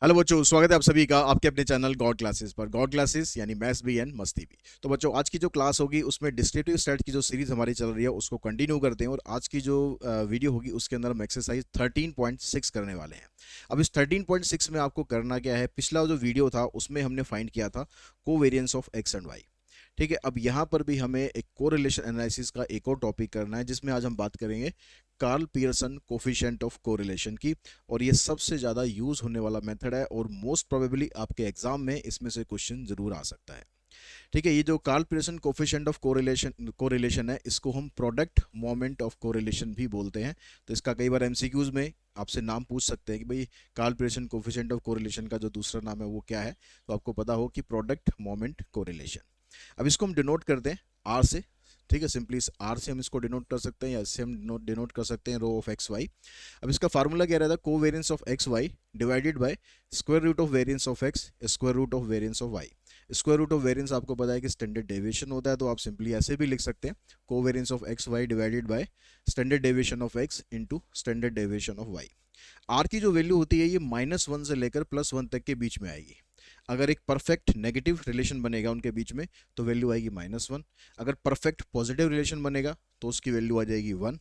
Hello बच्चों, स्वागत है आप सभी का आपके अपने चैनल गॉड क्लासेस पर। गॉड क्लासेस यानी मैथ्स भी एंड मस्ती भी। तो बच्चों, आज की जो क्लास होगी उसमें डिस्क्रिप्टिव स्टैट की जो सीरीज हमारी चल रही है उसको कंटिन्यू करते हैं। और आज की जो वीडियो होगी उसके अंदर हम एक्सरसाइज 13.6 करने वाले हैं। अब इस 13.6 में आपको करना क्या है, पिछला जो वीडियो था उसमें हमने फाइंड किया था covariance of X and Y. ठीक है, अब यहाँ पर भी हमें एक कोरिलेशन एनालिसिस का एक और टॉपिक करना है जिसमें आज हम बात करेंगे Karl Pearson coefficient of correlation की। और ये सबसे ज़्यादा यूज होने वाला मेथड है और मोस्ट प्रोबेबली आपके एग्जाम में इसमें से क्वेश्चन जरूर आ सकता है। ठीक है, ये जो Karl Pearson coefficient of correlation है, इसको हम प्रोडक्ट मोमेंट ऑफ कोरिलेशन भी बोलते हैं। तो इसका कई बार एमसीक्यूज में आपसे नाम पूछ सकते हैं कि भाई Karl Pearson coefficient of correlation का जो दूसरा नाम है वो क्या है। तो आपको पता हो कि प्रोडक्ट मोमेंट कोरिलेशन। अब इसको हम डिनोट करते हैं आर से। ठीक है, सिंपली आर से हम इसको डिनोट कर सकते हैं या इससे हम डिनोट कर सकते हैं रो ऑफ एक्स वाई। अब इसका फार्मूला क्या रहता है, covariance of X Y divided by square root of variance of X square root of variance of Y. Square root of variance आपको पता है कि स्टैंडर्ड डेविएशन होता है, तो आप सिंपली ऐसे भी लिख सकते हैं covariance of X Y divided by standard deviation of X into standard deviation of Y. R की जो वैल्यू होती है ये -1 से लेकर +1 तक के बीच में आएगी। अगर एक परफेक्ट नेगेटिव रिलेशन बनेगा उनके बीच में तो वैल्यू आएगी -1। अगर परफेक्ट पॉजिटिव रिलेशन बनेगा तो उसकी वैल्यू आ जाएगी 1।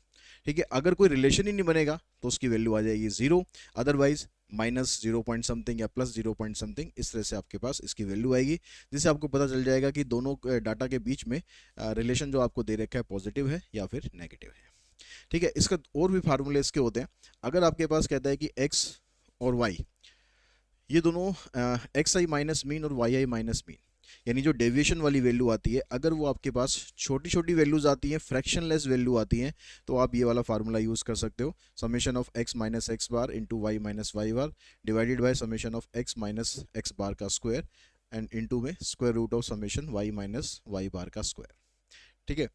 ठीक है, अगर कोई रिलेशन ही नहीं बनेगा तो उसकी वैल्यू आ जाएगी 0। अदरवाइज -0 पॉइंट समथिंग या +0 पॉइंट समथिंग, इस तरह से आपके पास इसकी वैल्यू आएगी, जिससे आपको पता चल जाएगा कि दोनों डाटा के बीच में रिलेशन जो आपको दे रखा है पॉजिटिव है या फिर नेगेटिव है। ठीक है, इसका और भी फार्मूले इसके होते हैं। अगर आपके पास कहता है कि एक्स और वाई ये दोनों एक्स आई माइनस मीन और वाई आई माइनस मीन, यानी जो डेविएशन वाली वैल्यू आती है, अगर वो आपके पास छोटी छोटी वैल्यूज आती हैं, फ्रैक्शनलेस वैल्यू आती हैं, तो आप ये वाला फार्मूला यूज कर सकते हो, summation of X minus X bar into Y minus Y bar divided by summation of X minus X bar का स्क्वायर एंड इंटू में square root of summation Y minus Y bar का square. ठीक है,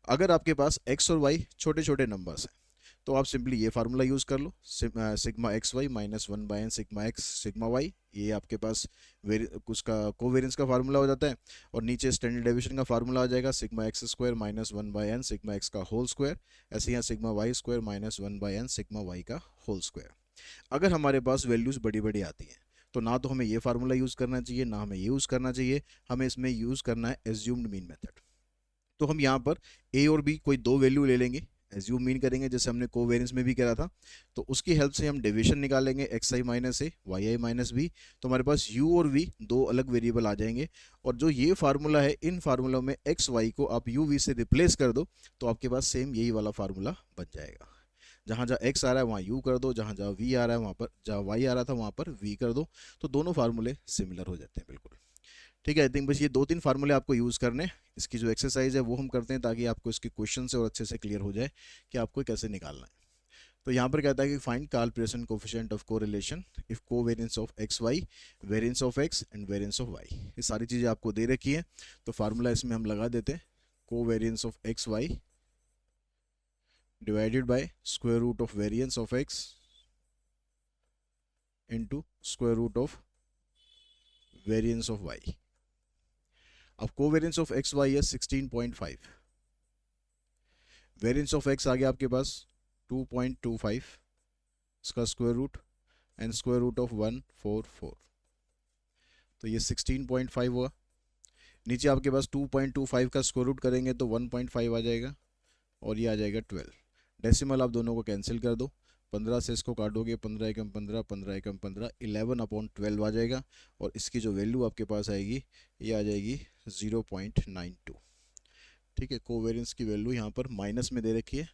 अगर आपके पास x और Y छोटे छोटे नंबर्स हैं तो आप सिंपली ये फार्मूला यूज कर लो, sigma X Y -1/n sigma X sigma Y. ये आपके पास उसका कोवेरिएंस का फार्मूला हो जाता है। और नीचे स्टैंडर्ड डेविएशन का फार्मूला आ जाएगा, sigma X square -1/n sigma X का होल स्क्वायर। ऐसे यहाँ sigma Y square -1/n sigma Y का होल स्क्वायर। अगर हमारे पास वैल्यूज बड़ी बड़ी आती हैं तो ना तो हमें ये फार्मूला यूज करना चाहिए ना हमें ये यूज करना चाहिए, हमें इसमें यूज करना है एज्यूम्ड मीन मेथड। तो हम यहाँ पर ए और बी कोई दो वैल्यू ले लेंगे, एज्यूम मीन करेंगे जैसे हमने कोवेरिएंस में भी करा था। तो उसकी हेल्प से हम डेविएशन निकालेंगे एक्स आई माइनस ए वाई आई माइनस बी। तो हमारे पास यू और वी दो अलग वेरिएबल आ जाएंगे। और जो ये फार्मूला है, इन फार्मूलों में एक्स वाई को आप यू वी से रिप्लेस कर दो तो आपके पास सेम यही वाला फार्मूला बन जाएगा। जहाँ जहाँ एक्स आ रहा है वहाँ यू कर दो, जहाँ जहाँ वी आ रहा है वहाँ पर, जहाँ वाई आ रहा था वहाँ पर वी कर दो। तो दोनों फार्मूले सिमिलर हो जाते हैं बिल्कुल। ठीक है, आई थिंक बस ये दो तीन फार्मूले आपको यूज़ करने हैं। इसकी जो एक्सरसाइज है वो हम करते हैं ताकि आपको इसके क्वेश्चन से और अच्छे से क्लियर हो जाए कि आपको कैसे निकालना है। तो यहाँ पर कहता है कि find Karl Pearson coefficient of correlation if covariance of X Y, variance of X and variance of Y. ये सारी चीज़ें आपको दे रखी है। तो फार्मूला इसमें हम लगा देते हैं, covariance of X Y divided by square root of variance of X into square root of variance of Y. अब कोवेरिएंस ऑफ एक्स वाई है 16.5, वेरिएंस ऑफ एक्स आ गया आपके पास 2.25, इसका square root and square root of 144। तो ये 16.5 हुआ। नीचे आपके पास 2.25 का स्क्वायर रूट करेंगे तो 1.5 आ जाएगा और ये आ जाएगा 12। डेसिमल आप दोनों को कैंसिल कर दो, 15 से इसको काटोगे, 15 एकम 15, 15 एकम 15, 11/12 आ जाएगा। और इसकी जो वैल्यू आपके पास आएगी ये आ जाएगी 0.92। ठीक है, कोवेरिएंस की वैल्यू यहाँ पर माइनस में दे रखी है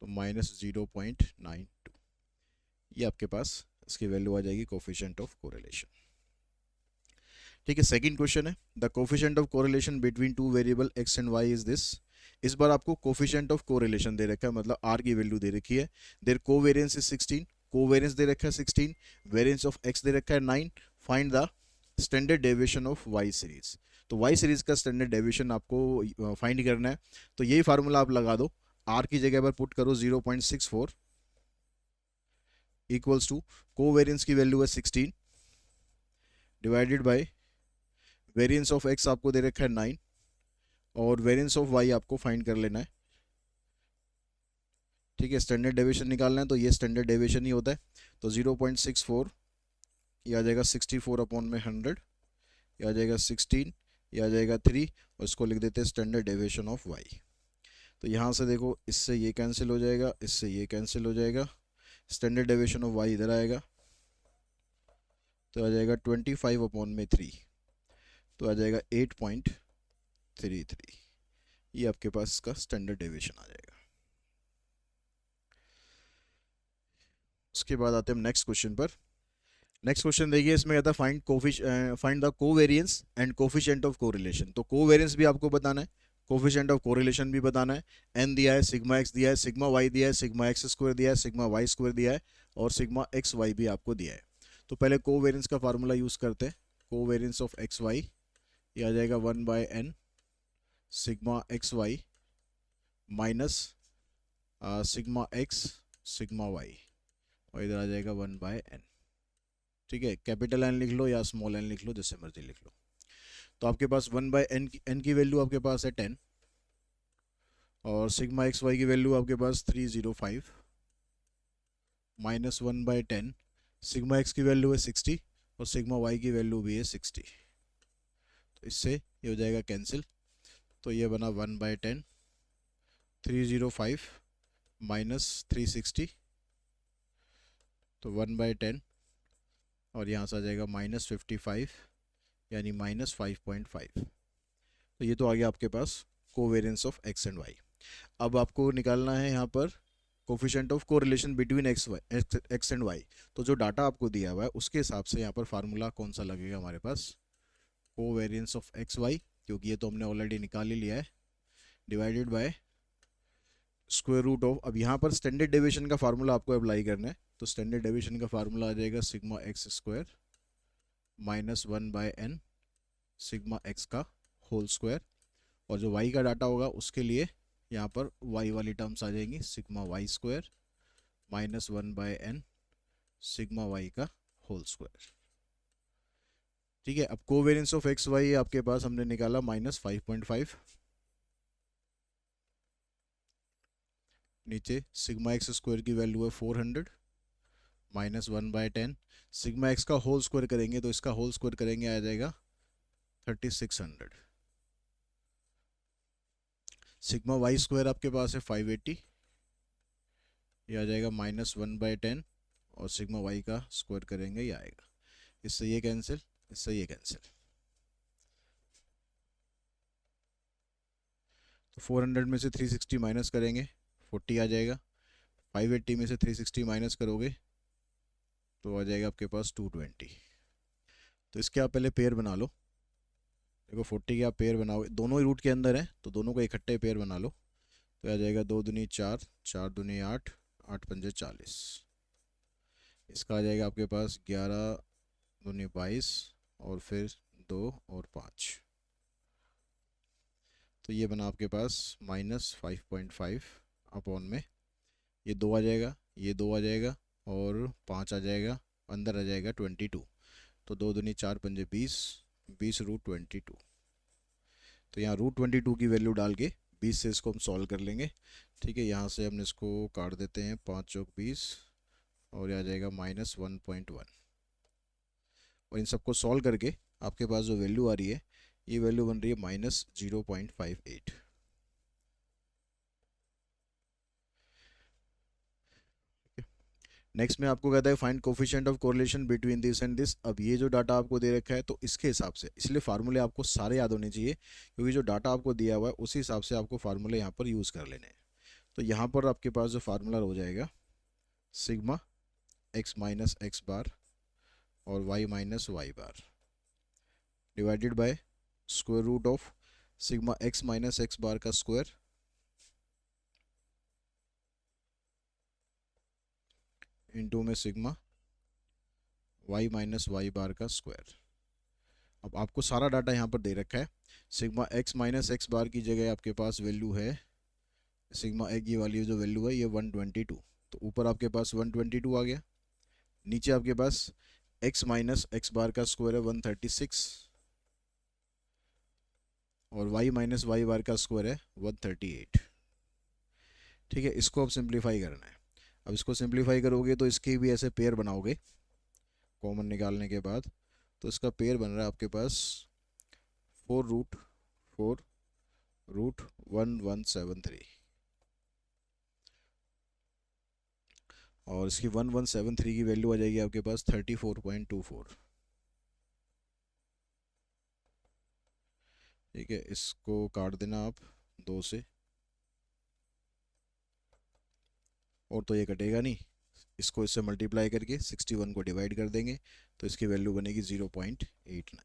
तो -0.92, ये आपके पास इसकी वैल्यू आ जाएगी कोफिशिएंट ऑफ कोरिलेशन। ठीक है, सेकंड क्वेश्चन है the coefficient of correlation between two variable X and Y is this. इस बार आपको कोफिशिएंट ऑफ कोरिलेशन दे रखा है, मतलब आर की वैल्यू दे रखी है। देयर कोवेरिएंस इज 16, कोवेरिएंस दे रखा है 16, वेरिएंस ऑफ एक्स दे रखा है 9। Find the standard deviation of Y series. तो वाई सीरीज का स्टैंडर्ड डेविएशन आपको फाइंड करना है। तो यही फार्मूला आप लगा दो, आर की जगह पर पुट करो 0.64 इक्वल्स टू कोवेरिएंस की वैल्यू है 16 divided by variance of x आपको दे रखा है 9 और वेरिएंस ऑफ वाई आपको फाइंड कर लेना है। ठीक है, स्टैंडर्ड डेविएशन निकालना है तो ये स्टैंडर्ड डेविएशन ही होता है। तो 0.64 ये आ जाएगा 64/100, ये आ जाएगा 16, ये आ जाएगा 3, और इसको लिख देते हैं स्टैंडर्ड डेविएशन ऑफ वाई। तो यहाँ से देखो, इससे ये कैंसिल हो जाएगा, इससे ये कैंसिल हो जाएगा, स्टैंडर्ड डेविएशन ऑफ वाई इधर आएगा, तो आ जाएगा 25/3, तो आ जाएगा 8.33। ये आपके पास इसका स्टैंडर्ड डेविएशन आ जाएगा। उसके बाद आते हैं हम नेक्स्ट क्वेश्चन पर। नेक्स्ट क्वेश्चन देखिए, इसमें कहता है find the covariance and coefficient of correlation. तो कोवेरिएंस भी आपको बताना है, कोफिशिएंट ऑफ कोरिलेशन भी बताना है। एन दिया है, सिग्मा एक्स दिया है, सिग्मा वाई दिया है, सिग्मा एक्स स्क्वायर दिया है, सिग्मा वाई स्क्वायर दिया है, और सिग्मा एक्स वाई भी आपको दिया है। तो पहले कोवेरिएंस का फार्मूला यूज करते हैं। कोवेरिएंस ऑफ एक्स वाई, ये आ जाएगा 1/n sigma X Y minus sigma X sigma Y, और इधर आ जाएगा 1/n। ठीक है, कैपिटल एन लिख लो या स्मॉल एन लिख लो, जैसे मर्जी लिख लो। तो आपके पास 1/n एन की वैल्यू आपके पास है 10, और सिग्मा एक्स वाई की वैल्यू आपके पास 305 माइनस 1/10, सिग्मा एक्स की वैल्यू है 60 और सिग्मा वाई की वैल्यू भी है 60। तो इससे ये हो जाएगा कैंसिल, तो ये बना 1/10, 305 माइनस 360, तो 1/10, और यहाँ से आ जाएगा -55 यानी -5.5। तो ये तो आ गया आपके पास covariance of X and Y. अब आपको निकालना है यहाँ पर coefficient of correlation between X and Y. तो जो डाटा आपको दिया हुआ है उसके हिसाब से यहाँ पर फार्मूला कौन सा लगेगा हमारे पास, कोवेरिएंस ऑफ एक्स वाई, क्योंकि ये तो हमने ऑलरेडी निकाल ही लिया है, divided by square root of, अब यहाँ पर स्टैंडर्ड डेविएशन का फार्मूला आपको अप्लाई करना है। तो स्टैंडर्ड डेविएशन का फार्मूला आ जाएगा sigma X square minus 1/n sigma X का होल स्क्वायर, और जो y का डाटा होगा उसके लिए यहाँ पर y वाली टर्म्स आ जाएंगी, sigma Y square minus 1/n sigma Y का होल स्क्वायर। ठीक है, अब कोवेरिएंस ऑफ एक्स वाई आपके पास हमने निकाला -5.5, नीचे सिग्मा एक्स स्क्वायर की वैल्यू है 400 माइनस 1/10, सिग्मा एक्स का होल स्क्वायर करेंगे तो इसका होल स्क्वायर करेंगे आ जाएगा 3600, सिग्मा वाई स्क्वायर आपके पास है 580, ये आ जाएगा -1/10, और सिग्मा वाई का स्क्वायर करेंगे ये आएगा, इससे ये कैंसिल, इससे ये कैंसिल, तो 400 में से 360 माइनस करेंगे 40 आ जाएगा, 580 में से 360 माइनस करोगे तो आ जाएगा आपके पास 220। तो इसके आप पहले पेयर बना लो, देखो 40 के आप पेयर बनाओगे, दोनों ही रूट के अंदर है तो दोनों को इकट्ठे पेयर बना लो, तो आ जाएगा 2 दूनी 4, 4 दूनी 8, 8 पंजे 40, इसका आ जाएगा आपके पास 11 दूनी 22, और फिर 2 और 5, तो ये बना आपके पास -5.5 अपॉन में, ये 2 आ जाएगा, ये 2 आ जाएगा, और 5 आ जाएगा, अंदर आ जाएगा 22, तो 2 दूनी 4 पंजे 20, 20 रूट 22। तो यहाँ रूट 22 की वैल्यू डाल के 20 से इसको हम सॉल्व कर लेंगे। ठीक है, यहाँ से हमने इसको काट देते हैं, 5 चौक 20, और यह आ जाएगा -1.1, और इन सबको सॉल्व करके आपके पास जो वैल्यू आ रही है ये वैल्यू बन रही है -0.58। नेक्स्ट में आपको कहता है find coefficient of correlation between this and this. अब ये जो डाटा आपको दे रखा है तो इसके हिसाब से, इसलिए फार्मूले आपको सारे याद होने चाहिए, क्योंकि जो डाटा आपको दिया हुआ है उसी हिसाब से आपको फार्मूले यहाँ पर यूज़ कर लेने हैं। तो यहाँ पर आपके पास जो फार्मूला हो जाएगा sigma X minus X bar और Y minus Y bar divided by square root of sigma X minus X bar का स्क्वायर इंटू में sigma Y minus Y bar का स्क्वायर। अब आपको सारा डाटा यहाँ पर दे रखा है, सिग्मा एक्स माइनस एक्स बार की जगह आपके पास वैल्यू है सिग्मा एक, ये वाली जो वैल्यू है ये 122, तो ऊपर आपके पास 122 आ गया, नीचे आपके पास x माइनस एक्स बार का स्क्वायर है 136, और y माइनस वाई बार का स्क्वायर है 138। ठीक है, इसको अब सिंप्लीफाई करना है। अब इसको सिंप्लीफाई करोगे तो इसके भी ऐसे पेयर बनाओगे कॉमन निकालने के बाद। तो इसका पेयर बन रहा है आपके पास 4√4√1173, और इसकी 1173 की वैल्यू आ जाएगी आपके पास 34.24। ठीक है, इसको काट देना आप 2 से, और तो ये कटेगा नहीं। इसको इससे मल्टीप्लाई करके 61 को डिवाइड कर देंगे तो इसकी वैल्यू बनेगी 0.89।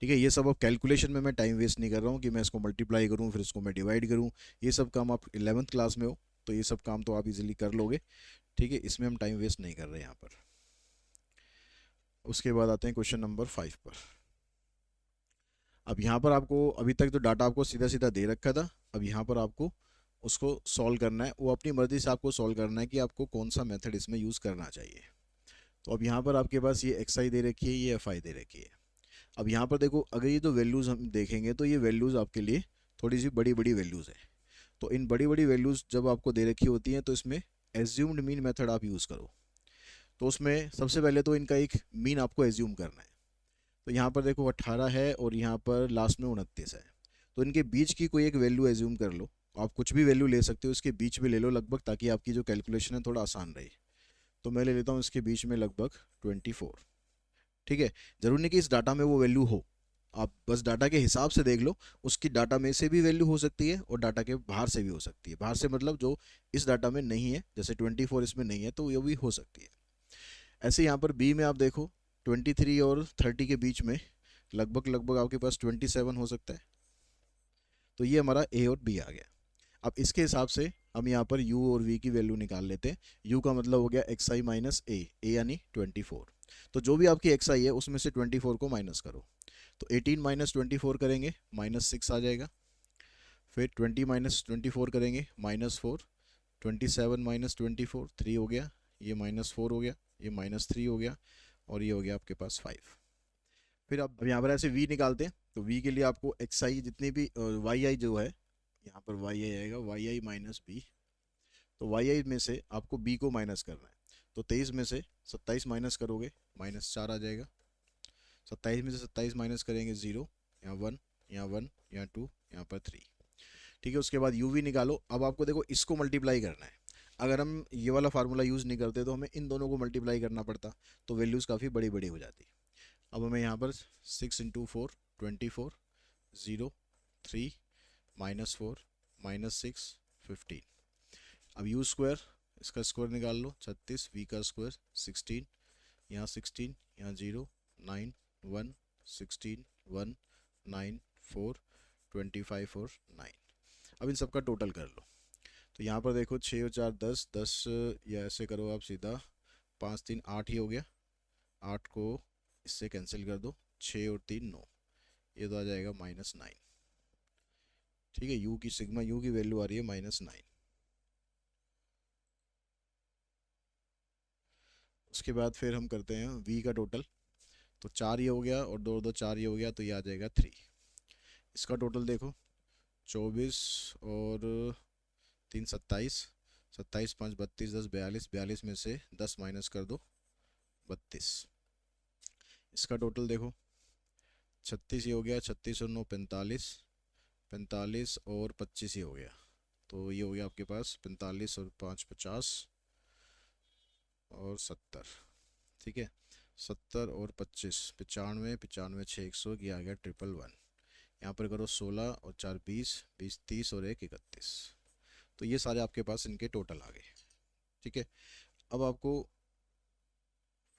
ठीक है, ये सब अब कैलकुलेशन में मैं टाइम वेस्ट नहीं कर रहा हूँ कि मैं इसको मल्टीप्लाई करूँ फिर इसको मैं डिवाइड करूँ। ये सब काम आप 11th क्लास में हो तो ये सब काम तो आप इजीली कर लोगे। ठीक है, इसमें हम टाइम वेस्ट नहीं कर रहे हैं यहाँ पर। उसके बाद आते हैं क्वेश्चन नंबर 5 पर। अब यहाँ पर आपको अभी तक जो डाटा आपको सीधा सीधा दे रखा था, अब यहाँ पर आपको उसको सॉल्व करना है। वो अपनी मर्ज़ी से आपको सॉल्व करना है कि आपको कौन सा मेथड इसमें यूज़ करना चाहिए। तो अब यहाँ पर आपके पास ये एक्स आई दे रखी है, ये एफ आई दे रखी है। अब यहाँ पर देखो, अगर ये जो वैल्यूज़ हम देखेंगे तो ये वैल्यूज़ आपके लिए थोड़ी सी बड़ी बड़ी वैल्यूज़ है। तो इन बड़ी बड़ी वैल्यूज़ जब आपको दे रखी होती हैं तो इसमें एज्यूम्ड मीन मेथड आप यूज़ करो। तो उसमें सबसे पहले तो इनका एक मीन आपको एज्यूम करना है। तो यहाँ पर देखो 18 है और यहाँ पर लास्ट में 29 है। तो इनके बीच की कोई एक वैल्यू एज्यूम कर लो। आप कुछ भी वैल्यू ले सकते हो, इसके बीच में ले लो लगभग, ताकि आपकी जो कैलकुलेशन है थोड़ा आसान रहे। तो मैं ले लेता हूँ इसके बीच में लगभग 24। ठीक है, जरूरी नहीं कि इस डाटा में वो वैल्यू हो, आप बस डाटा के हिसाब से देख लो। उसकी डाटा में से भी वैल्यू हो सकती है और डाटा के बाहर से भी हो सकती है। बाहर से मतलब जो इस डाटा में नहीं है, जैसे 24 इसमें नहीं है तो ये भी हो सकती है। ऐसे यहाँ पर बी में आप देखो 23 और 30 के बीच में लगभग लगभग आपके पास 27 हो सकता है। तो ये हमारा ए और बी आ गया। अब इसके हिसाब से हम यहाँ पर u और v की वैल्यू निकाल लेते हैं। u का मतलब हो गया एक्स आई माइनस ए, यानी 24। तो जो भी आपकी एक्स आई है उसमें से 24 को माइनस करो। तो 18 माइनस 24 करेंगे -6 आ जाएगा। फिर 20 माइनस 24 करेंगे -4। 27 माइनस 24 3 हो गया, ये -4 हो गया, ये -3 हो गया, और ये हो गया आपके पास 5। फिर अब यहाँ पर ऐसे v निकालते हैं। तो v के लिए आपको एक्स आई जितनी भी वाई आई जो है, यहाँ पर वाई आई आएगा, वाई आई माइनस बी। तो वाई आई में से आपको b को माइनस करना है। तो 23 में से 27 माइनस करोगे -4 आ जाएगा। 27 में से 27 माइनस करेंगे 0, यहाँ 1, यहाँ 1, यहाँ 2, यहाँ पर 3। ठीक है, उसके बाद u v निकालो। अब आपको देखो इसको मल्टीप्लाई करना है। अगर हम ये वाला फार्मूला यूज़ नहीं करते तो हमें इन दोनों को मल्टीप्लाई करना पड़ता, तो वैल्यूज़ काफ़ी बड़ी बड़ी हो जाती। अब हमें यहाँ पर 6 × 4 24, 0, 3, -4, -6, 15। अब u स्क्वायर, इसका स्क्वायर निकाल लो 36, v का स्क्वायर 16, यहाँ 16, यहाँ 0, 9, 1, 16, 1, 9, 4, 25 और 9। अब इन सब का टोटल कर लो। तो यहाँ पर देखो 6 और 4 10, 10 या ऐसे करो आप सीधा, 5 3 8 ही हो गया। 8 को इससे कैंसिल कर दो, 6 और 3 9, ये तो आ जाएगा -9। ठीक है, u की सिग्मा u की वैल्यू आ रही है -9। उसके बाद फिर हम करते हैं v का टोटल। तो 4 ये हो गया और 2 2 4 ये हो गया, तो ये आ जाएगा 3। इसका टोटल देखो 24 और 3 27, 27 5 32, 10 42, 42 में से 10 माइनस कर दो 32। इसका टोटल देखो 36 ये हो गया, 36 और 9 45, 45 और 25 ये हो गया। तो ये हो गया आपके पास 45 और 5 50 और 70। ठीक है, 70 और 25 95, 95 6 100, ये आ गया 111। यहाँ पर करो 16 और 4 20, 20 30 और 1 31। तो ये सारे आपके पास इनके टोटल आ गए। ठीक है, अब आपको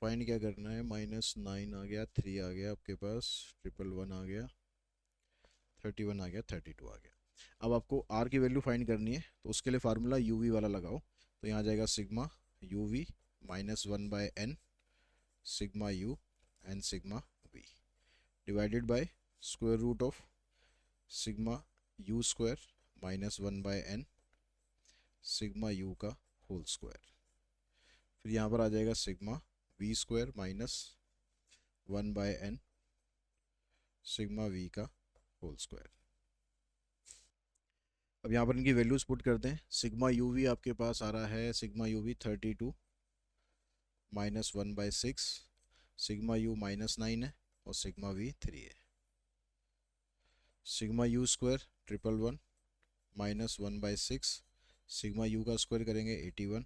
फाइंड क्या करना है। -9 आ गया, 3 आ गया आपके पास, 111 आ गया, 31 आ गया, 32 आ गया। अब आपको r की वैल्यू फाइंड करनी है, तो उसके लिए फार्मूला uv वाला लगाओ। तो यहाँ आ जाएगा sigma uv -1/n sigma u and sigma v divided by square root of sigma u square -1/n sigma u का होल स्क्वायर। फिर यहाँ पर आ जाएगा sigma v square -1/n sigma v का होल स्क्वायर। अब यहाँ पर इनकी वैल्यूज पुट करते हैं। सिग्मा यू वी आपके पास आ रहा है, sigma U V 32 -1/6, sigma U -9 है और सिग्मा वी 3 है। Sigma U square 111 -1/6, sigma U का स्क्वायर करेंगे 81,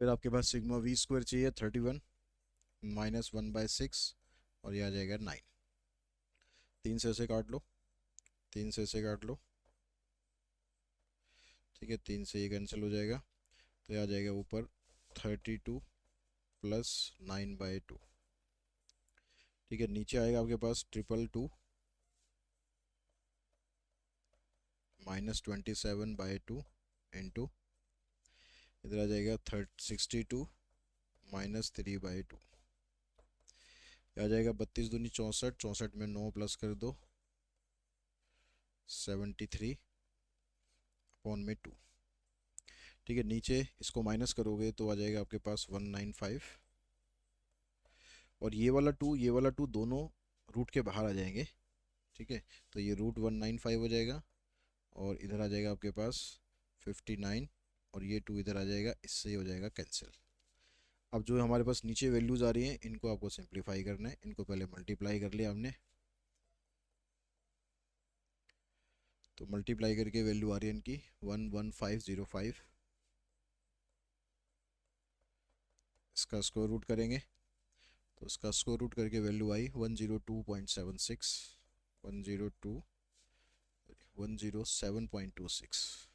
फिर आपके पास सिग्मा वी स्क्वायर चाहिए 31 -1/6 और ये आ जाएगा 9। 3 से ऐसे काट लो, 3 से ऐसे काट लो, ठीक है, 3 से ये कैंसिल हो जाएगा, तो ये आ जाएगा ऊपर 32 + 9/2। ठीक है, नीचे आएगा आपके पास 222 -27/2 इंटू, इधर आ जाएगा 62 -3/2, आ जाएगा 32 दूनी 64, 64 में 9 प्लस कर दो 73/2। ठीक है, नीचे इसको माइनस करोगे तो आ जाएगा आपके पास 195, और ये वाला टू दोनों रूट के बाहर आ जाएंगे। ठीक है, तो ये √195 हो जाएगा और इधर आ जाएगा आपके पास 59, और ये टू इधर आ जाएगा, इससे ही हो जाएगा कैंसिल। अब जो हमारे पास नीचे वैल्यूज आ रही हैं इनको आपको सिंप्लीफाई करना है, इनको पहले मल्टीप्लाई कर लिया हमने, तो मल्टीप्लाई करके वैल्यू आ रही है इनकी 11505, इसका स्क्वायर रूट करेंगे तो इसका स्क्वायर रूट करके वैल्यू आई 102.76, 107.26,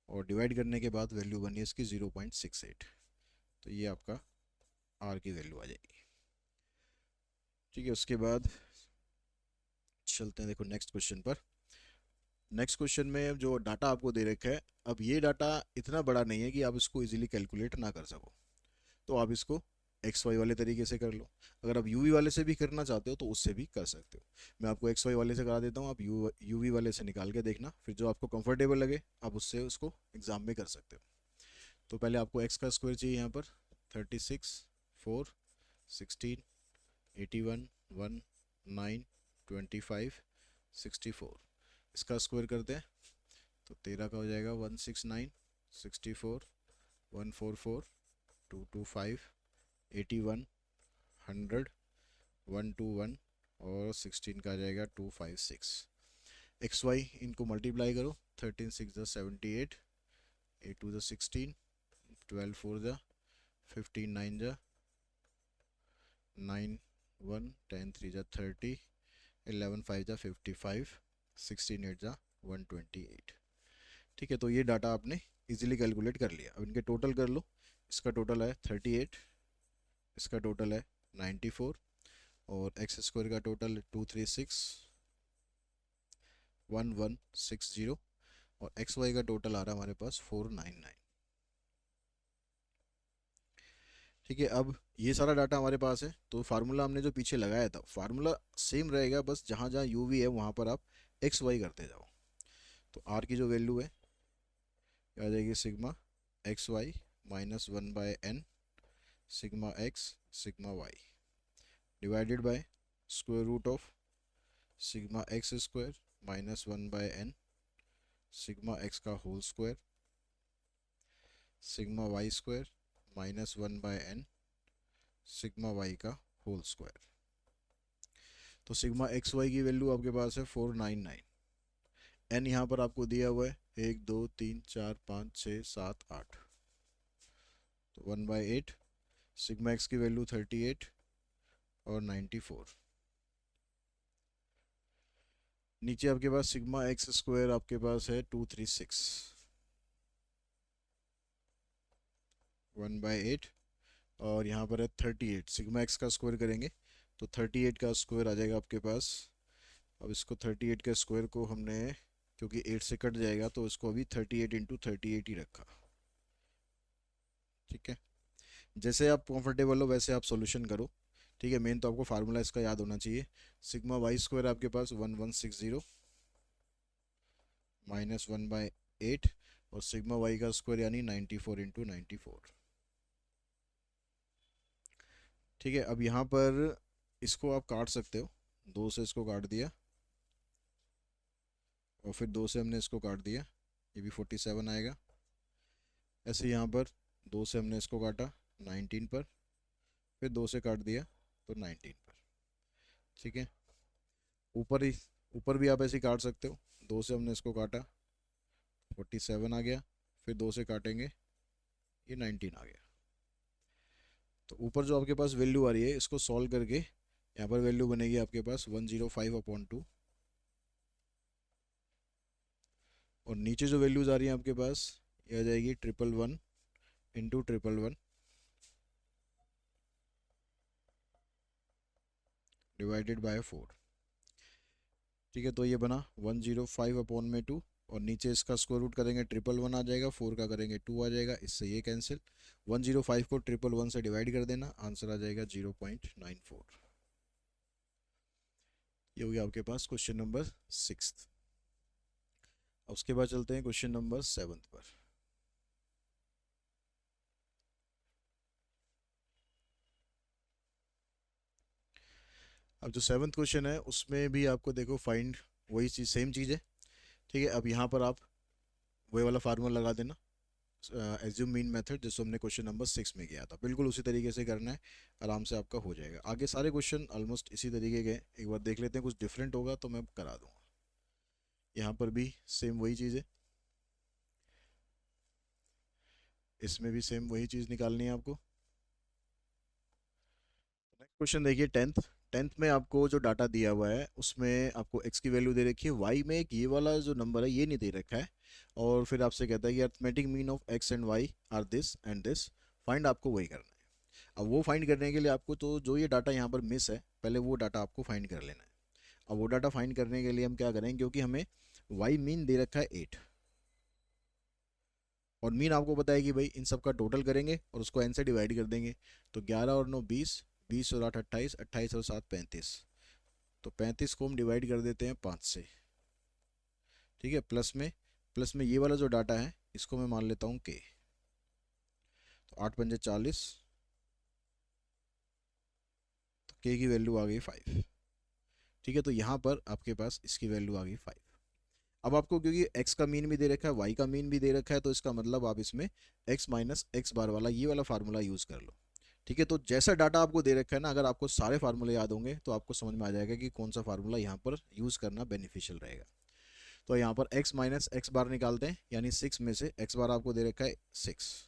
और डिवाइड करने के बाद वैल्यू बनी इसकी 0.68, तो ये आपका आर की वैल्यू आ जाएगी। ठीक है, उसके बाद चलते हैं देखो नेक्स्ट क्वेश्चन पर। नेक्स्ट क्वेश्चन में जो डाटा आपको दे रखा है, अब ये डाटा इतना बड़ा नहीं है कि आप इसको इजीली कैलकुलेट ना कर सको, तो आप इसको एक्स वाई वाले तरीके से कर लो। अगर आप यूवी वाले से भी करना चाहते हो तो उससे भी कर सकते हो। मैं आपको एक्स वाई वाले से करा देता हूँ, आप यूवी वाले से निकाल के देखना, फिर जो आपको कंफर्टेबल लगे आप उससे उसको एग्जाम में कर सकते हो। तो पहले आपको एक्स का स्क्वायर चाहिए यहाँ पर 36 4 16 81 1 9 25 64, इसका स्क्वायर करते हैं तो 13 का हो जाएगा 169 64 144 225 81 100 121 और 16 का आ जाएगा 256। एक्स वाई इनको मल्टीप्लाई करो, 13 6 ज़ा 78, 8 2 ज़ा 16, 12 4 ज़ा 15 9 ज़ा 9 1 10 3 ज़ा 30, 11 5 ज़ा 55, 16 8 ज़ा 128। ठीक है, तो ये डाटा आपने इजीली कैलकुलेट कर लिया। अब इनके टोटल कर लो, इसका टोटल है 38, इसका टोटल है 94, और एक्स स्क्वायर का टोटल 236 1160, और एक्स वाई का टोटल आ रहा है हमारे पास 499। ठीक है, अब ये सारा डाटा हमारे पास है, तो फार्मूला हमने जो पीछे लगाया था फार्मूला सेम रहेगा, बस जहाँ जहाँ यू वी है वहाँ पर आप एक्स वाई करते जाओ। तो आर की जो वैल्यू है आ जाएगी sigma X Y -1/n sigma X sigma Y divided by square root of sigma X square -1/n sigma X का whole square sigma Y square -1/n sigma Y का होल स्क्वायर। तो sigma X Y की value आपके पास है 499, N यहाँ पर आपको दिया हुआ है 1 2 3 4 5 6 7 8, तो 1/8, सिग्मा एक्स की वैल्यू 38 और 94। नीचे आपके पास सिग्मा एक्स स्क्वायर आपके पास है 236, 1/8, और यहाँ पर है 38, सिग्मा एक्स का स्क्वायर करेंगे तो 38 का स्क्वायर आ जाएगा आपके पास। अब इसको 38 के स्क्वायर को हमने, क्योंकि 8 से कट जाएगा तो इसको अभी 38 इंटू 38 ही रखा। ठीक है, जैसे आप कंफर्टेबल हो वैसे आप सॉल्यूशन करो। ठीक है, मेन तो आपको फार्मूला इसका याद होना चाहिए। सिग्मा वाई स्क्वायर आपके पास 1160 -1/8, और सिग्मा वाई का स्क्वायर यानी 94 इंटू 94। ठीक है, अब यहाँ पर इसको आप काट सकते हो, 2 से इसको काट दिया और फिर 2 से हमने इसको काट दिया, ये भी 47 आएगा। ऐसे यहाँ पर 2 से हमने इसको काटा 19 पर, फिर 2 से काट दिया तो 19 पर। ठीक है, ऊपर ही, ऊपर भी आप ऐसे ही काट सकते हो, 2 से हमने इसको काटा 47 आ गया, फिर 2 से काटेंगे ये 19 आ गया। तो ऊपर जो आपके पास वैल्यू आ रही है इसको सॉल्व करके यहाँ पर वैल्यू बनेगी आपके पास 105/2, और नीचे जो वैल्यूज आ रही हैं आपके पास ये आ जाएगी 111 इंटू 111 डिवाइडेड बाय 4। ठीक है, तो ये बना 105/2, और नीचे इसका स्क्वायर रूट करेंगे 111 आ जाएगा, 4 का करेंगे 2 आ जाएगा, इससे ये कैंसिल। 105 को 111 से डिवाइड कर देना, आंसर आ जाएगा 0.94। ये हो गया आपके पास क्वेश्चन नंबर 6। अब उसके बाद चलते हैं क्वेश्चन नंबर 7 पर। अब जो 7th क्वेश्चन है उसमें भी आपको देखो फाइंड, वही चीज़, सेम चीज़ है। ठीक है, अब यहाँ पर आप वही वाला फार्मूला लगा देना, एज्यूम मीन मेथड, जिसको हमने क्वेश्चन नंबर 6 में किया था, बिल्कुल उसी तरीके से करना है, आराम से आपका हो जाएगा। आगे सारे क्वेश्चन ऑलमोस्ट इसी तरीके के, एक बार देख लेते हैं, कुछ डिफरेंट होगा तो मैं करा दूंगा। यहाँ पर भी सेम वही चीज़ है, इसमें भी सेम वही चीज़ निकालनी है आपको। नेक्स्ट क्वेश्चन देखिए 10th में आपको जो डाटा दिया हुआ है उसमें आपको x की वैल्यू दे रखी है, y में एक ये वाला जो नंबर है ये नहीं दे रखा है, और फिर आपसे कहता है कि arithmetic mean of x and y are this and this, find, आपको वही करना है। अब वो फाइंड करने के लिए आपको तो जो ये डाटा यहाँ पर मिस है पहले वो डाटा आपको फाइंड कर लेना है। अब वो डाटा फाइंड करने के लिए हम क्या करेंगे, क्योंकि हमें y मीन दे रखा है 8, और मीन आपको पता है कि भाई इन सब का टोटल करेंगे और उसको n से डिवाइड कर देंगे, तो 11 और 9 20, 20 और 8 28, 28 और 7 35, तो 35 को हम डिवाइड कर देते हैं 5 से। ठीक है, प्लस में ये वाला जो डाटा है इसको मैं मान लेता हूँ k, तो 8 पंजे 40, तो k की वैल्यू आ गई 5। ठीक है, तो यहाँ पर आपके पास इसकी वैल्यू आ गई 5। अब आपको क्योंकि x का मीन भी दे रखा है, y का मीन भी दे रखा है, तो इसका मतलब आप इसमें x माइनस एक्स बार वाला ये वाला फार्मूला यूज़ कर लो। ठीक है, तो जैसा डाटा आपको दे रखा है ना, अगर आपको सारे फार्मूले याद होंगे तो आपको समझ में आ जाएगा कि कौन सा फार्मूला यहाँ पर यूज़ करना बेनिफिशियल रहेगा। तो यहाँ पर x माइनस एक्स बार निकालते हैं, यानी 6 में से x बार आपको दे रखा है 6।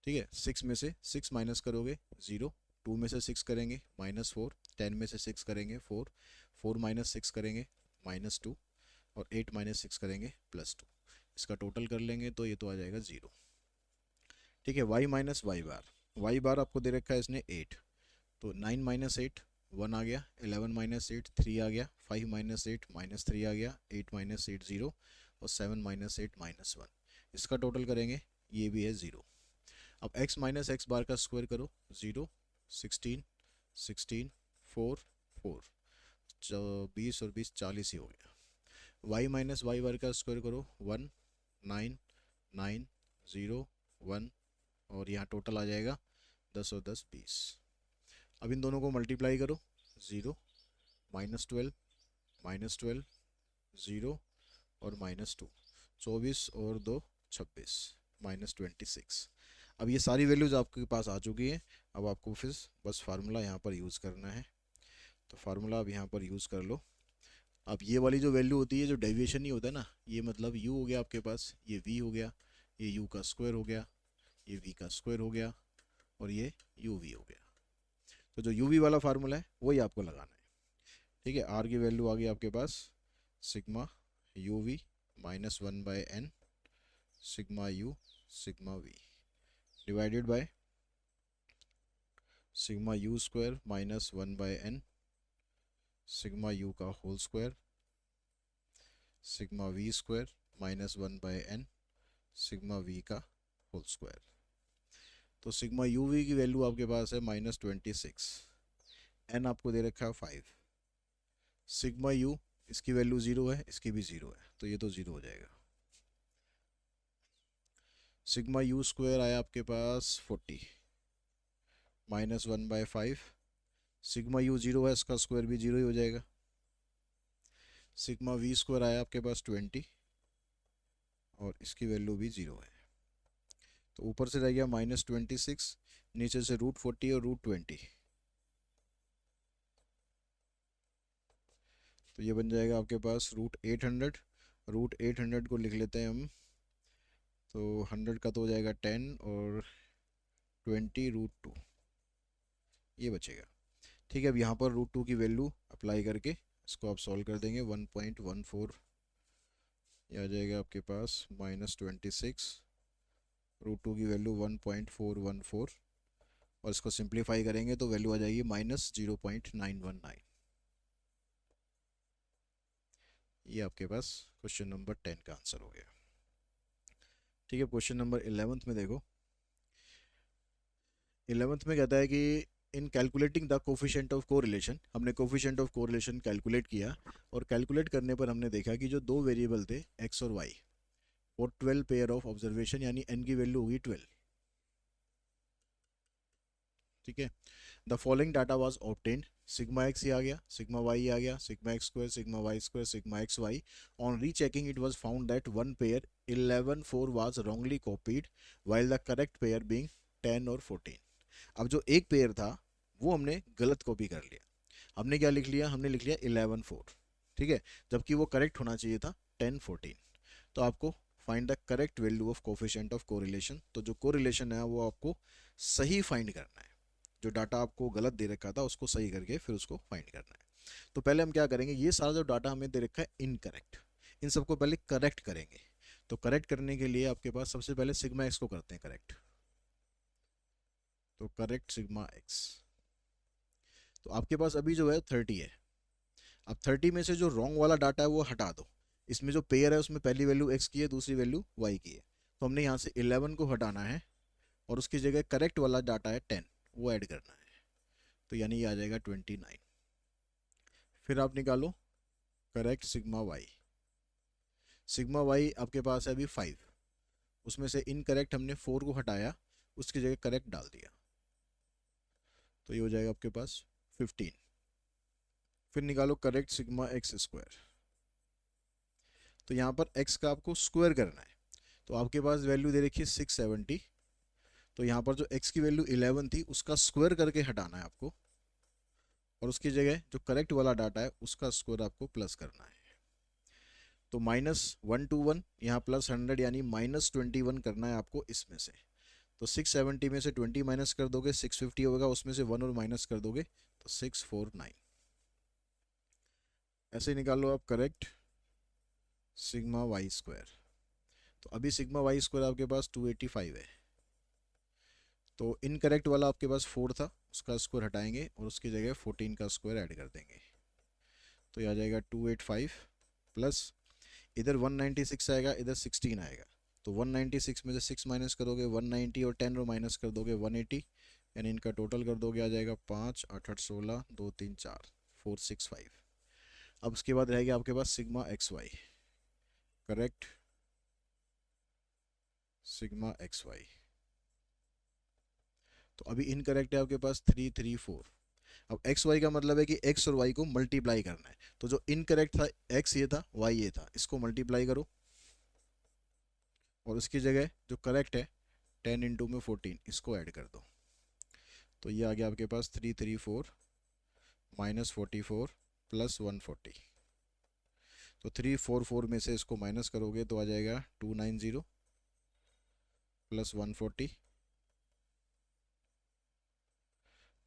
ठीक है, 6 में से 6 माइनस करोगे 0, 2 में से 6 करेंगे -4, 10 में से 6 करेंगे 4, 4 माइनस 6 करेंगे -2, और 8 माइनस 6 करेंगे +2। इसका टोटल कर लेंगे तो ये तो आ जाएगा 0। ठीक है, y माइनस वाई बार आपको दे रखा है इसने 8, तो 9 माइनस 8 1 आ गया, 11 माइनस 8 3 आ गया, 5 माइनस 8 -3 आ गया, 8 माइनस 8 0, और 7 माइनस 8 -1। इसका टोटल करेंगे ये भी है 0। अब x माइनस एक्स बार का स्क्वायर करो, 0, 16, 16, 4, 4, 20 और 20 40 ही हो गया। y माइनस वाई बार का स्क्वायर करो, 1, 9, 9, 0, 1, और यहाँ टोटल आ जाएगा 10 और 10 20। अब इन दोनों को मल्टीप्लाई करो, 0, -12, -12, 0 और -2, 24 और 2 26, -26। अब ये सारी वैल्यूज़ आपके पास आ चुकी हैं। अब आपको फिर बस फार्मूला यहाँ पर यूज़ करना है, तो फार्मूला अब यहाँ पर यूज़ कर लो। अब ये वाली जो वैल्यू होती है, जो डेविएशन ही होता है ना, ये मतलब u हो गया आपके पास, ये v हो गया, ये u का स्क्वायर हो गया, ये v का स्क्वायर हो गया, और ये uv हो गया। तो जो uv वाला फार्मूला है वही आपको लगाना है। ठीक है, r की वैल्यू आ गई आपके पास sigma uv -1/n sigma u sigma v divided by sigma u square -1/n sigma u का whole square sigma v square -1/n sigma v का होल स्क्वायर। तो सिग्मा uv की वैल्यू आपके पास है -26, n आपको दे रखा है 5, सिग्मा u इसकी वैल्यू 0 है, इसकी भी 0 है, तो ये तो 0 हो जाएगा। सिग्मा u स्क्वायर आया आपके पास 40 -1/5, सिग्मा यू 0 है, इसका स्क्वायर भी 0 ही हो जाएगा। सिग्मा वी स्क्वायर आया आपके पास 20 और इसकी वैल्यू भी 0 है। तो ऊपर से रह गया -26, नीचे से √40 और √20, तो ये बन जाएगा आपके पास √800। √800 को लिख लेते हैं हम, तो 100 का तो हो जाएगा 10 और 20 √2, ये बचेगा। ठीक है, अब यहाँ पर √2 की वैल्यू अप्लाई करके इसको आप सॉल्व कर देंगे। 1.14 ये आ जाएगा आपके पास -26, √2 की वैल्यू 1.414 और इसको सिंप्लीफाई करेंगे तो वैल्यू आ जाएगी -0.919। ये आपके पास क्वेश्चन नंबर 10 का आंसर हो गया। ठीक है, क्वेश्चन नंबर 11th में देखो। 11th में कहता है कि इन calculating the coefficient of correlation, हमने कोफिशिएंट ऑफ कोरिलेशन कैलकुलेट किया और कैलकुलेट करने पर हमने देखा कि जो दो वेरिएबल थे x और y और 12 पेयर ऑफ ऑब्जर्वेशन, यानी n की वैल्यू होगी 12। ठीक है, the following data was obtained, sigma X आ गया, सिग्मा वाई आ गया, sigma X square, sigma Y square, sigma X Y. On rechecking it was found that one pair 11 4 was wrongly copied while the correct pair being 10 और 14। अब जो एक pair था वो हमने गलत कॉपी कर लिया। हमने क्या लिख लिया, हमने लिख लिया 11 4, ठीक है, जबकि वो करेक्ट होना चाहिए था 10 14। तो आपको find the correct value of coefficient of correlation, तो जो कोरिलेशन है वो आपको सही फाइंड करना है। जो डाटा आपको गलत दे रखा था उसको सही करके फिर उसको फाइंड करना है। तो पहले हम क्या करेंगे, ये सारा जो डाटा हमें दे रखा है इनकरेक्ट, इन सबको पहले करेक्ट करेंगे। तो करेक्ट करने के लिए आपके पास सबसे पहले सिग्मा एक्स को करते हैं करेक्ट। तो करेक्ट सिग्मा एक्स, तो आपके पास अभी जो है 30 है। अब 30 में से जो रॉन्ग वाला डाटा है वो हटा दो। इसमें जो पेयर है उसमें पहली वैल्यू एक्स की है, दूसरी वैल्यू वाई की है। तो हमने यहाँ से 11 को हटाना है और उसकी जगह करेक्ट वाला डाटा है 10, वो ऐड करना है। तो यानी ये आ जाएगा 29। फिर आप निकालो correct sigma Y. Sigma Y आपके पास है अभी 5, उसमें से इनकरेक्ट हमने 4 को हटाया, उसकी जगह करेक्ट डाल दिया, तो ये हो जाएगा आपके पास 15। फिर निकालो करेक्ट सिग्मा एक्स स्क्वायर। तो यहाँ पर x का आपको स्क्वायर करना है, तो आपके पास वैल्यू दे रखी है 670। तो यहाँ पर जो x की वैल्यू 11 थी उसका स्क्वायर करके हटाना है आपको, और उसकी जगह जो करेक्ट वाला डाटा है उसका स्क्वायर आपको प्लस करना है। तो -121 यहाँ +100 यानी -21 करना है आपको इसमें से। तो 670 में से 20 माइनस कर दोगे 650 होगा, उसमें से 1 और माइनस कर दोगे तो 649। ऐसे निकालो आप करेक्ट सिग्मा वाई स्क्वायर। तो अभी सिग्मा वाई स्क्वायर आपके पास 285 है। तो इनकरेक्ट वाला आपके पास 4 था, उसका स्क्वायर हटाएंगे और उसकी जगह 14 का स्क्वायर ऐड कर देंगे। तो ये आ जाएगा 285 प्लस इधर 196 आएगा, इधर 16 आएगा। तो 196 में से 6 माइनस करोगे 190 और 10 माइनस कर दोगे 180, यानी इनका टोटल कर दोगे आ जाएगा 5 8 8 16 2 3 4 465। अब उसके बाद रहेगा आपके पास sigma X Y, correct sigma X Y. तो अभी इनकरेक्ट है आपके पास 334। अब एक्स वाई का मतलब है कि एक्स और वाई को मल्टीप्लाई करना है। तो जो इनकरेक्ट था एक्स ये था, वाई ये था, इसको मल्टीप्लाई करो और उसकी जगह जो करेक्ट है 10 इंटू में 14 इसको ऐड कर दो। तो ये आ गया आपके पास 334 -44 प्लस 140। तो 344 में से इसको माइनस करोगे तो आ जाएगा 290 प्लस 140।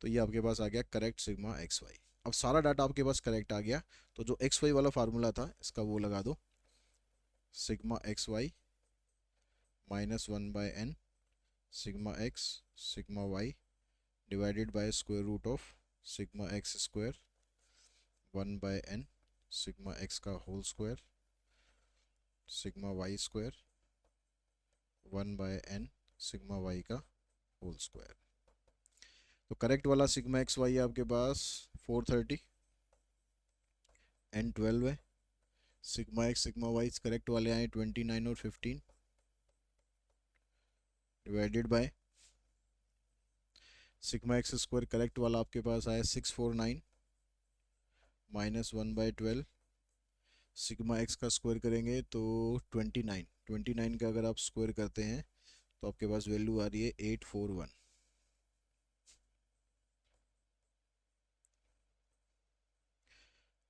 तो ये आपके पास आ गया करेक्ट सिग्मा एक्स वाई। अब सारा डाटा आपके पास करेक्ट आ गया, तो जो एक्स वाई वाला फार्मूला था इसका वो लगा दो, sigma X Y -1/n sigma X sigma Y divided by square root of sigma X square 1/n sigma X का whole square sigma Y square 1/n sigma Y का होल स्क्वायर। तो correct वाला sigma X Y है आपके पास 430, n 12 है। Sigma X sigma Y correct वाले आए 29 और 15 divided by sigma X square correct वाला आपके पास आया 649 माइनस 1/12। सिग्मा एक्स का स्क्वायर करेंगे तो 29, 29 का अगर आप स्क्वायर करते हैं तो आपके पास वैल्यू आ रही है 841।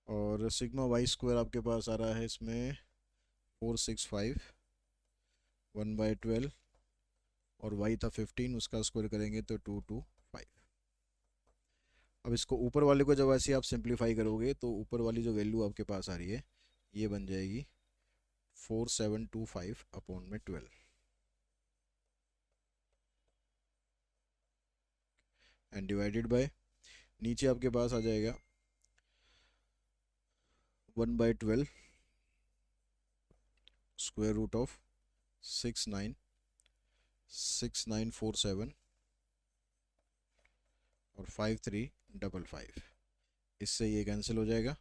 और सिग्मा वाई स्क्वायर आपके पास आ रहा है इसमें 465 1/12, और वाई था 15, उसका स्क्वायर करेंगे तो 225। अब इसको ऊपर वाले को जब ऐसे आप सिंप्लीफाई करोगे तो ऊपर वाली जो वैल्यू आपके पास आ रही है ये बन जाएगी 4725/12 एंड डिवाइडेड बाय, नीचे आपके पास आ जाएगा 1/12 स्क्वायर रूट ऑफ 696947 और 5355। इससे ये कैंसिल हो जाएगा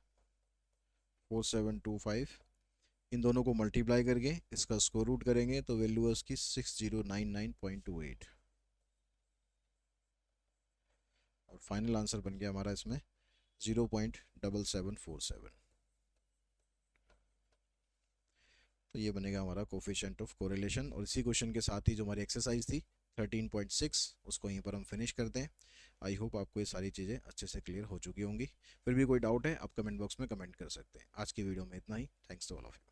4725। इन दोनों को मल्टीप्लाई करके इसका स्क्वायर रूट करेंगे तो वैल्यू है उसकी 6099.28 और फाइनल आंसर बन गया हमारा इसमें 0.7747। तो ये बनेगा हमारा कोफिशिएंट ऑफ कोरिलेशन। और इसी क्वेश्चन के साथ ही जो हमारी एक्सरसाइज थी 13.6 उसको यहीं पर हम फिनिश करते हैं। आई होप आपको ये सारी चीज़ें अच्छे से क्लियर हो चुकी होंगी। फिर भी कोई डाउट है आप कमेंट बॉक्स में कमेंट कर सकते हैं। आज की वीडियो में इतना ही। Thanks to all of you.